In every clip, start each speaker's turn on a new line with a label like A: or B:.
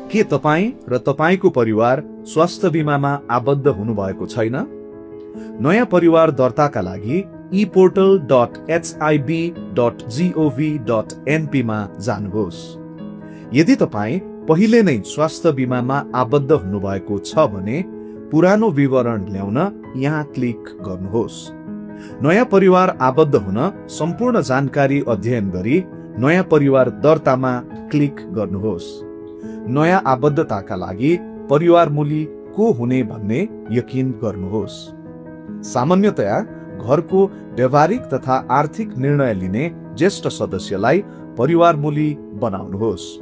A: के तपाईँ र तपाईको परिवार स्वास्थ्य बीमामा आबद्ध हुनुभएको छैन? नयाँ परिवार दर्ताका लागि eportal.hib.gov.np मा जानुहोस्। यदि तपाईँ पहिले नै स्वास्थ्य बीमामा आबद्ध हुनुभएको छ भने पुरानो विवरण ल्याउन यहाँ क्लिक गर्नुहोस्। नयाँ परिवार आबद्ध हुन सम्पूर्ण जानकारी अध्ययन गरी नयाँ परिवार दर्तामा क्लिक गर्नुहोस्। नयाँ आबद्धताका लागि परिवार मूली को हुने भन्ने यकिन गर्नुहोस्। सामान्यतया घरको व्यवहारिक तथा आर्थिक निर्णय लिने ज्येष्ठ सदस्यलाई परिवार मूली बनाउनुहोस्।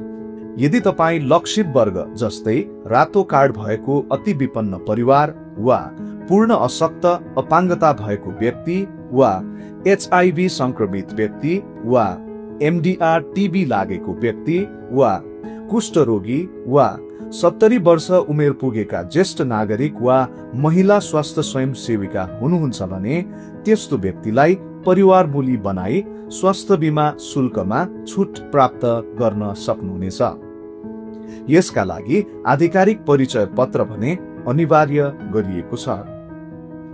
A: यदि तपाईँ लक्षित वर्ग जस्तै रातो कार्ड भएको अति विपन्न परिवार वा पूर्ण अशक्त अपाङ्गता भएको व्यक्ति वा HIV संक्रमित व्यक्ति वा MDR TB लागेको व्यक्ति वा कुष्ठरोगी वा 70 वर्ष उमेर पुगेका ज्येष्ठ नागरिक वा महिला स्वास्थ्य स्वयंसेविका हुनुहुन्छ भने त्यस्तो व्यक्तिलाई परिवार मूली बनाई स्वास्थ्य बीमा शुल्कमा छुट प्राप्त गर्न सक्नुहुनेछ। यसका लागि आधिकारिक परिचय पत्र भने अनिवार्य गरिएको छ।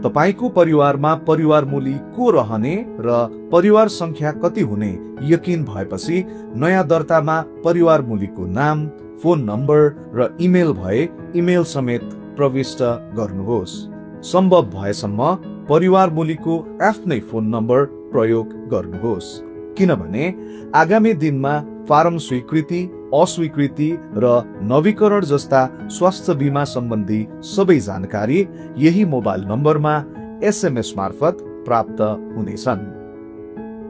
A: तपाईको परिवारमा परिवार मूली को रहने र परिवार संख्या कति हुने यकिन भएपछि नयाँ दर्तामा परिवार मूलीको नाम, फोन नम्बर र इमेल भए इमेल समेत प्रविष्ट गर्नुहोस्। सम्भव भएसम्म परिवार मूलीको आफ्नै फोन नम्बर प्रयोग गर्नुहोस्, किनभने आगामी दिनमा फारम स्वीकृति, अस्वीकृति र नवीकरण जस्ता स्वास्थ्य बीमा सम्बन्धी सबै जानकारी यही मोबाइल नम्बरमा SMS मार्फत प्राप्त हुनेछन्।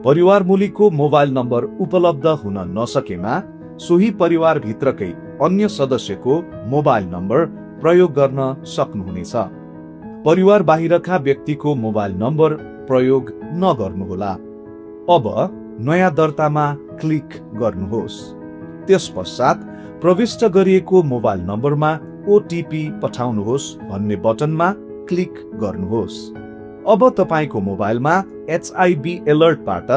A: परिवार मूलीको मोबाइल नम्बर उपलब्ध हुन नसकेमा सोही परिवार भित्रकै अन्य सदस्यको मोबाइल नम्बर प्रयोग गर्न सक्नुहुनेछ। परिवार बाहिरका व्यक्तिको मोबाइल नम्बर प्रयोग नगर्नुहोला। अब नयाँ दर्तामा क्लिक गर्नुहोस्। त्यसपश्चात प्रविष्ट गरिएको मोबाइल नम्बरमा OTP पठाउनुहोस् भन्ने बटनमा क्लिक गर्नुहोस्। अब तपाईको मोबाइलमा HIV एलर्टबाट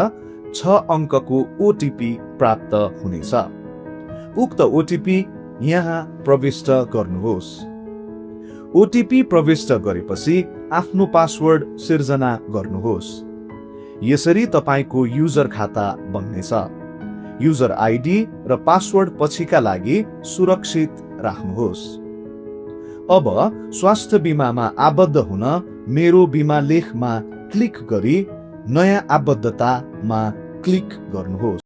A: 6 अङ्कको OTP प्राप्त हुनेछ। उक्त OTP यहाँ प्रविष्ट गर्नुहोस्। OTP प्रविष्ट गरेपछि आफ्नो पासवर्ड सिर्जना गर्नुहोस्। यसरी तपाईको युजर खाता बन्नेछ। युजर ID र पासवर्ड पछिका लागि सुरक्षित राख्नुहोस्। अब स्वास्थ्य बीमामा आबद्ध हुन मेरो बीमा लेखमा क्लिक गरी नयाँ आबद्धतामा क्लिक गर्नुहोस्।